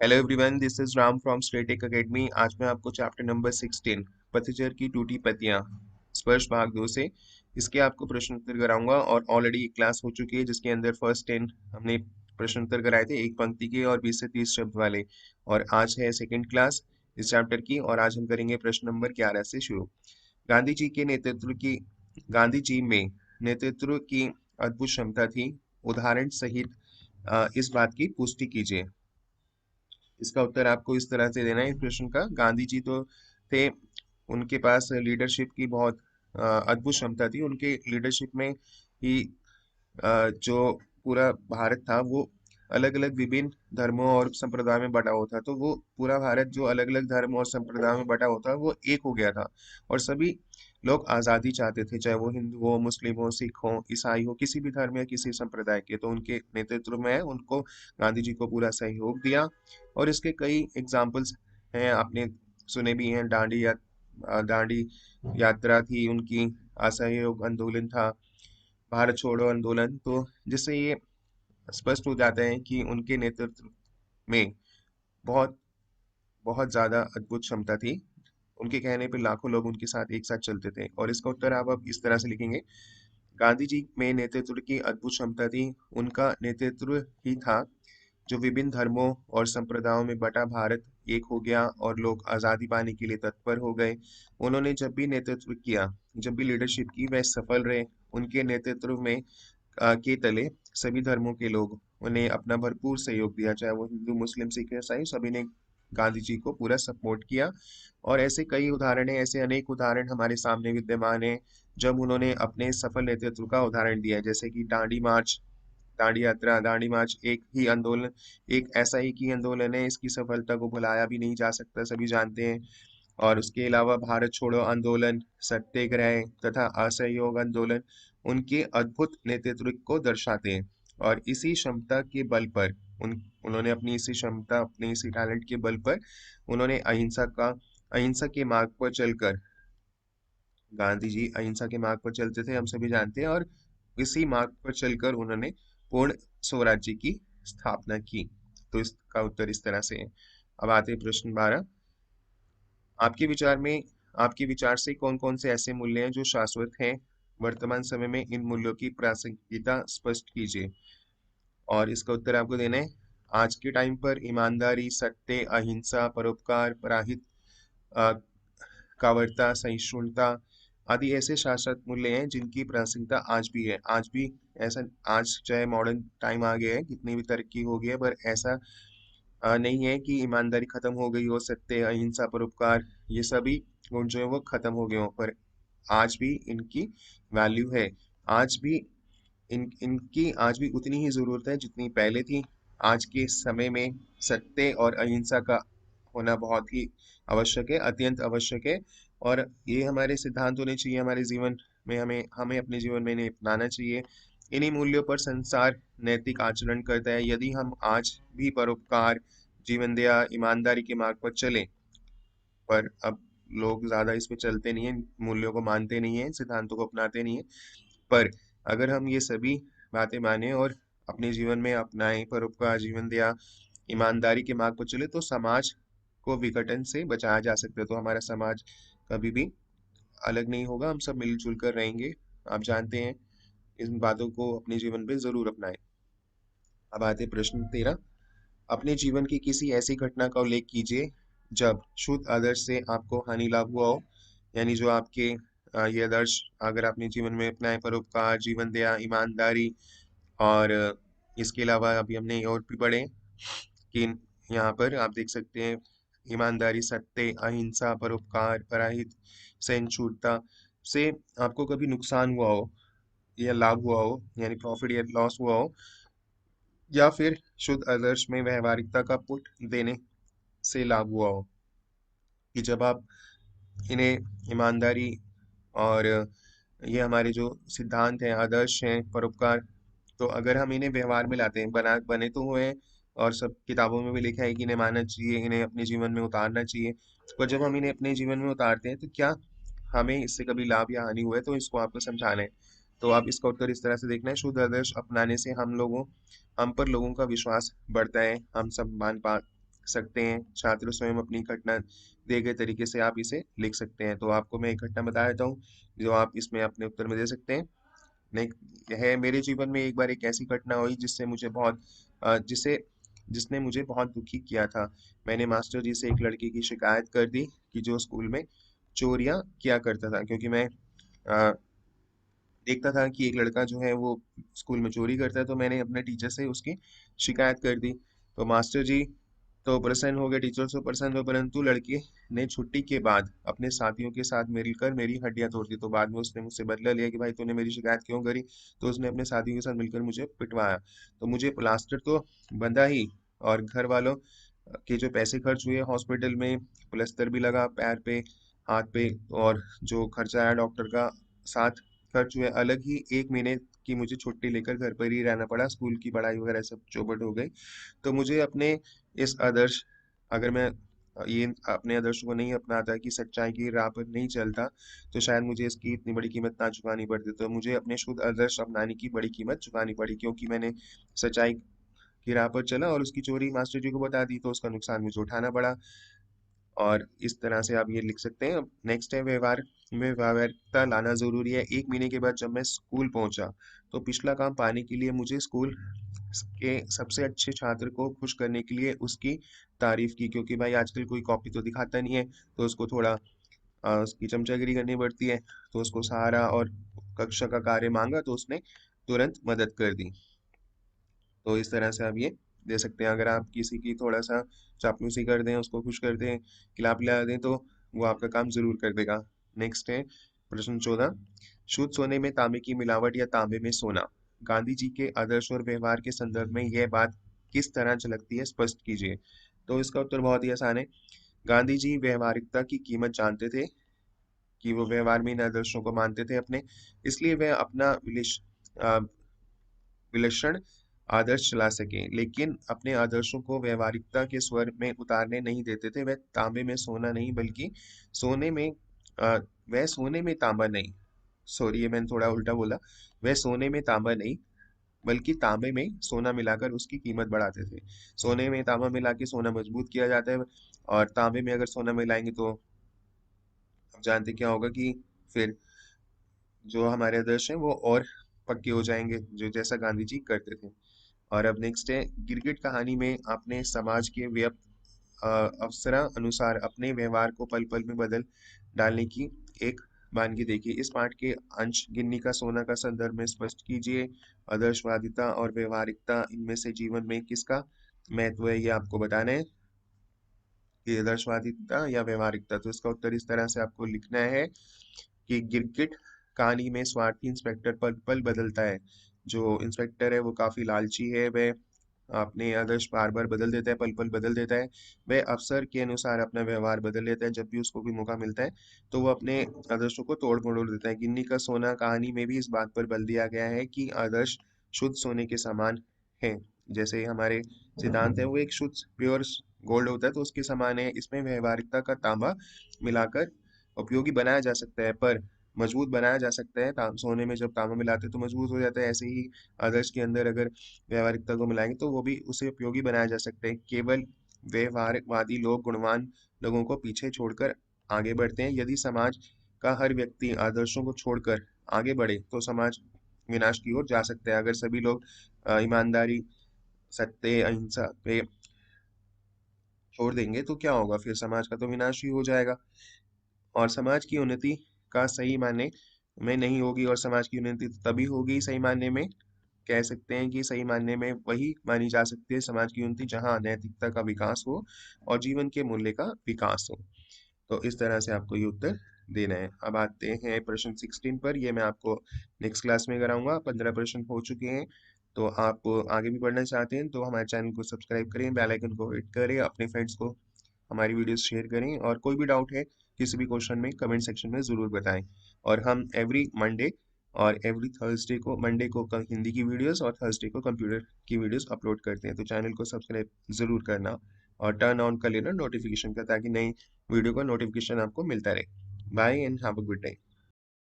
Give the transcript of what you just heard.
Hello everyone, this is Ram from static academy. आज मैं आपको चैप्टर नंबर 16 पतझर की टूटी पत्तियां स्पर्श भाग 2 से इसके आपको प्रश्न उत्तर कराऊंगा। और ऑलरेडी एक क्लास हो चुकी है जिसके अंदर फर्स्ट 10 हमने प्रश्न उत्तर कराए थे, एक पंक्ति के और 20 से 30 शब्द वाले। और आज है सेकंड क्लास इस चैप्टर की, और आज हम करेंगे प्रश्न नंबर 11 से शुरू। गांधी जी के नेतृत्व की गांधी जी में नेतृत्व की अद्भुत क्षमता थी। उदाहरण सहित इस बात की पुष्टि कीजिए। इसका उत्तर आपको इस तरह से देना है इस प्रश्न का। गांधी जी तो थे, उनके पास लीडरशिप की बहुत अद्भुत क्षमता थी। उनके लीडरशिप में ही जो पूरा भारत था वो अलग अलग विभिन्न धर्मों और संप्रदाय में बटा हुआ था। तो वो पूरा भारत जो अलग अलग धर्म और संप्रदाय में बटा हुआ था वो एक हो गया था। और सभी लोग आज़ादी चाहते थे, चाहे वो हिंदू हो, मुस्लिम हो, सिख हो, ईसाई हो, किसी भी धर्म या किसी संप्रदाय के। तो उनके नेतृत्व में उनको गांधी जी को पूरा सहयोग दिया। और इसके कई एग्जाम्पल्स हैं, आपने सुने भी हैं। दांडी यात्रा थी उनकी, असहयोग आंदोलन था, भारत छोड़ो आंदोलन। तो जिससे ये स्पष्ट हो जाता है कि उनके नेतृत्व में बहुत बहुत ज्यादा अद्भुत क्षमता थी। उनके कहने पे लाखों लोग उनके साथ एक साथ चलते थे। और इसका उत्तर आप अब इस तरह से लिखेंगे। गांधी जी में नेतृत्व की अद्भुत क्षमता थी। उनका नेतृत्व ही था जो विभिन्न धर्मों और संप्रदायों में बटा भारत एक हो गया और लोग आज़ादी पाने के लिए तत्पर हो गए। उन्होंने जब भी नेतृत्व किया, जब भी लीडरशिप की, वह सफल रहे। उनके नेतृत्व में के तले सभी धर्मों के लोग उन्हें अपना भरपूर सहयोग दिया, चाहे वो हिंदू, मुस्लिम, सिख, ईसाई, सभी ने गांधी जी को पूरा सपोर्ट किया। और ऐसे कई उदाहरण हैं, ऐसे अनेक उदाहरण हमारे सामने विद्यमान हैं जब उन्होंने अपने सफल नेतृत्व का उदाहरण दिया है। जैसे कि दांडी मार्च, दांडी यात्रा, दांडी मार्च एक ही आंदोलन, एक ऐसा ही आंदोलन है, इसकी सफलता को भुलाया भी नहीं जा सकता, सभी जानते हैं। और उसके अलावा भारत छोड़ो आंदोलन, सत्याग्रह तथा असहयोग आंदोलन उनके अद्भुत नेतृत्व को दर्शाते हैं। और इसी क्षमता के बल पर उन्होंने अपनी इसी क्षमता, अपने इसी टैलेंट के बल पर उन्होंने अहिंसा के मार्ग पर चलकर, गांधी जी अहिंसा के मार्ग पर चलते थे, हम सभी जानते हैं। और इसी मार्ग पर चलकर उन्होंने पूर्ण स्वराज्य की स्थापना की। तो इसका उत्तर इस तरह से है। अब आते हैं प्रश्न 12। आपके विचार में आपके विचार से कौन कौन से ऐसे मूल्य हैं जो शाश्वत हैं? वर्तमान समय में इन मूल्यों की प्रासंगिकता स्पष्ट कीजिए। और इसका उत्तर आपको देना है। आज के टाइम पर ईमानदारी, सत्य, अहिंसा, परोपकार, पराहित, अ, कावरता, सहिष्णुता आदि ऐसे शाश्वत मूल्य हैं जिनकी प्रासंगिकता आज भी है। आज भी ऐसा, आज चाहे मॉडर्न टाइम आ गया है, कितनी भी तरक्की हो गई है, पर ऐसा नहीं है कि ईमानदारी खत्म हो गई हो, सत्य, अहिंसा, परोपकार, ये सभी गुण जो है वो खत्म हो गए हो। पर आज भी इनकी वैल्यू है। आज भी इनकी आज भी उतनी ही जरूरत है जितनी पहले थी। आज के समय में सत्य और अहिंसा का होना बहुत ही आवश्यक है, अत्यंत आवश्यक है। और ये हमारे सिद्धांत होने चाहिए हमारे जीवन में, हमें हमें अपने जीवन में इन्हें अपनाना चाहिए। इन्हीं मूल्यों पर संसार नैतिक आचरण करता है। यदि हम आज भी परोपकार, जीवन दया, ईमानदारी के मार्ग पर चलें, पर अब लोग ज्यादा इस पे चलते नहीं है, मूल्यों को मानते नहीं है, सिद्धांतों को अपनाते नहीं है। पर अगर हम ये सभी बातें माने और अपने जीवन में अपनाएं, परोपकार, जीवन दया, ईमानदारी के मार्ग पर चले, तो समाज को विघटन से बचाया जा सकता है। तो हमारा समाज कभी भी अलग नहीं होगा, हम सब मिलजुल कर रहेंगे। आप जानते हैं, इन बातों को अपने जीवन में जरूर अपनाएं। अब आते प्रश्न 13। अपने जीवन की किसी ऐसी घटना का उल्लेख कीजिए जब शुद्ध आदर्श से आपको हानि लाभ हुआ हो। यानी जो आपके ये आदर्श अगर आपने जीवन में अपनाए, परोपकार, जीवन दया, ईमानदारी, और इसके अलावा अभी हमने और भी पढ़े कि यहाँ पर आप देख सकते हैं, ईमानदारी, सत्य, अहिंसा, परोपकार, पराहित, सहिष्णुता से आपको कभी नुकसान हुआ हो या लाभ हुआ हो, यानी प्रॉफिट या लॉस हुआ हो, या फिर शुद्ध आदर्श में व्यवहारिकता का पुट देने से लाभ हुआ हो। कि जब आप इन्हें ईमानदारी और ये हमारे जो सिद्धांत हैं, आदर्श हैं, परोपकार, तो अगर हम इन्हें व्यवहार में लाते हैं, बने तो हुए हैं और सब किताबों में भी लिखा है कि इन्हें मानना चाहिए, इन्हें अपने जीवन में उतारना चाहिए। पर जब हम इन्हें अपने जीवन में उतारते हैं तो क्या हमें इससे कभी लाभ या हानि हुआ है? तो इसको आपको समझाना है। तो आप इसका उत्तर इस तरह से देखना है। शुद्ध आदर्श अपनाने से हम पर लोगों का विश्वास बढ़ता है, हम सम्मान सकते हैं। छात्र स्वयं अपनी घटना दिए गए तरीके से आप इसे लिख सकते हैं। तो आपको मैं एक घटना बता देता हूँ जो आप इसमें अपने उत्तर में दे सकते हैं। नहीं, यह मेरे जीवन में एक बार एक ऐसी घटना हुई जिससे मुझे बहुत जिसे जिसने मुझे बहुत दुखी किया था। मैंने मास्टर जी से एक लड़के की शिकायत कर दी कि जो स्कूल में चोरियां किया करता था, क्योंकि मैं अ, देखता था कि एक लड़का जो है वो स्कूल में चोरी करता है। तो मैंने अपने टीचर से उसकी शिकायत कर दी। तो मास्टर जी तो प्रसन्न हो गए, टीचर से प्रसन्न हुए, परंतु लड़के ने छुट्टी के बाद अपने साथियों के साथ मिलकर मेरी हड्डियां तोड़ दी। तो बाद में उसने मुझसे बदला लिया कि भाई तूने मेरी शिकायत क्यों करी। तो उसने अपने साथियों के साथ मिलकर मुझे पिटवाया। तो मुझे प्लास्टर तो बंधा ही, और घर वालों के जो पैसे खर्च हुए हॉस्पिटल में, प्लस्तर भी लगा पैर पे, हाथ पे, और जो खर्चा आया डॉक्टर का, साथ खर्च हुए, अलग ही 1 महीने की मुझे छुट्टी लेकर घर पर ही रहना पड़ा। स्कूल की पढ़ाई वगैरह सब चौपट हो गई। तो मुझे अपने इस आदर्श अगर मैं ये अपने आदर्श को नहीं अपनाता कि सच्चाई की राह पर नहीं चलता, तो शायद मुझे इसकी इतनी बड़ी कीमत ना चुकानी पड़ती। तो मुझे अपने शुद्ध आदर्श अपनाने की बड़ी कीमत चुकानी पड़ी, क्योंकि मैंने सच्चाई की राह पर चला और उसकी चोरी मास्टर जी को बता दी, तो उसका नुकसान मुझे उठाना पड़ा। और इस तरह से आप ये लिख सकते हैं। अब नेक्स्ट है व्यवहार में व्यावहारिकता लाना जरूरी है। 1 महीने के बाद जब मैं स्कूल पहुंचा, तो पिछला काम पाने के लिए मुझे स्कूल के सबसे अच्छे छात्र को खुश करने के लिए उसकी तारीफ की, क्योंकि भाई आजकल कोई कॉपी तो दिखाता नहीं है। तो उसको थोड़ा उसकी चमचागिरी करनी पड़ती है। तो उसको सहारा और कक्षा का कार्य मांगा, तो उसने तुरंत मदद कर दी। तो इस तरह से आप ये दे सकते हैं। अगर आप किसी की थोड़ा सा चापलूसी कर दें, उसको खुश कर दें, खिला पिला दें, तो वो आपका काम जरूर कर देगा। नेक्स्ट है प्रश्न 14। शुद्ध सोने में तांबे की मिलावट या तांबे में सोना। गांधी जी के आदर्श और व्यवहार के संदर्भ में यह बात किस तरह झलकती है, स्पष्ट कीजिए। तो इसका उत्तर बहुत ही आसान है। गांधी जी व्यवहारिकता की कीमत जानते थे, कि वो व्यवहार में इन आदर्शों को मानते थे अपने, इसलिए वे अपना विलक्षण आदर्श चला सके, लेकिन अपने आदर्शों को व्यवहारिकता के स्वर में उतारने नहीं देते थे। वह तांबे में सोना नहीं बल्कि सोने में अ, वह सोने में तांबा नहीं, सॉरी ये मैंने थोड़ा उल्टा बोला। वह सोने में तांबा नहीं बल्कि तांबे में सोना मिलाकर उसकी कीमत बढ़ाते थे। सोने में तांबा मिला के सोना मजबूत किया जाता है, और तांबे में अगर सोना मिलाएंगे तो आप जानते क्या होगा कि फिर जो हमारे आदर्श हैं वो और पक्के हो जाएंगे, जो जैसा गांधी जी करते थे। और अब नेक्स्ट है, गिरगिट कहानी में आपने समाज के अवसरा अनुसार अपने व्यवहार को पल पल में बदल डालने की एक वानगी देखिए। इस पाठ के अंश गिन्नी का सोना का संदर्भ में स्पष्ट कीजिए। आदर्शवादिता और व्यवहारिकता, इनमें से जीवन में किसका महत्व है, ये आपको बताना है कि आदर्शवादिता या व्यवहारिकता। तो इसका उत्तर इस तरह से आपको लिखना है कि गिरगिट कहानी में स्वार्थी इंस्पेक्टर पल पल बदलता है। जो इंस्पेक्टर है वो काफी लालची है, वह अपने आदर्श बार बार बदल देता है, पल पल बदल देता है। वह अवसर के अनुसार अपना व्यवहार बदल लेता है, जब भी उसको भी मौका मिलता है तो वो अपने आदर्शों को तोड़ मरोड़ देता है। गिन्नी का सोना कहानी में भी इस बात पर बल दिया गया है कि आदर्श शुद्ध सोने के समान है। जैसे हमारे सिद्धांत है वो एक शुद्ध प्योर गोल्ड होता है, तो उसके समान है। इसमें व्यवहारिकता का तांबा मिलाकर उपयोगी बनाया जा सकता है, पर मजबूत बनाया जा सकता है। सोने में जब तांबा मिलाते हैं तो मजबूत हो जाता है, ऐसे ही आदर्श के अंदर अगर व्यवहारिकता को मिलाएंगे तो वो भी उसे उपयोगी बनाया जा सकता है। केवल व्यवहारवादी लोग गुणवान लोगों को पीछे छोड़कर आगे बढ़ते हैं। यदि समाज का हर व्यक्ति आदर्शों को छोड़कर आगे बढ़े तो समाज विनाश की ओर जा सकता है। अगर सभी लोग ईमानदारी, सत्य, अहिंसा पे छोड़ देंगे तो क्या होगा, फिर समाज का तो विनाश ही हो जाएगा। और समाज की उन्नति का सही मायने में नहीं होगी, और समाज की उन्नति तभी होगी सही मायने में, कह सकते हैं कि सही मायने में वही मानी जा सकती है समाज की उन्नति जहाँ नैतिकता का विकास हो और जीवन के मूल्य का विकास हो। तो इस तरह से आपको ये उत्तर देना है। अब आते हैं प्रश्न 16 पर। ये मैं आपको नेक्स्ट क्लास में कराऊंगा। 15 प्रश्न हो चुके हैं। तो आप आगे भी पढ़ना चाहते हैं तो हमारे चैनल को सब्सक्राइब करें, बेल आइकन को हिट करें, अपने फ्रेंड्स को हमारी वीडियोस शेयर करें, और कोई भी डाउट है किसी भी क्वेश्चन में कमेंट सेक्शन में ज़रूर बताएं। और हम एवरी मंडे और एवरी थर्सडे को, मंडे को हिंदी की वीडियोस और थर्सडे को कंप्यूटर की वीडियोस अपलोड करते हैं। तो चैनल को सब्सक्राइब ज़रूर करना और टर्न ऑन कर लेना नोटिफिकेशन का, ताकि नई वीडियो का नोटिफिकेशन आपको मिलता रहे। Bye and have a good day.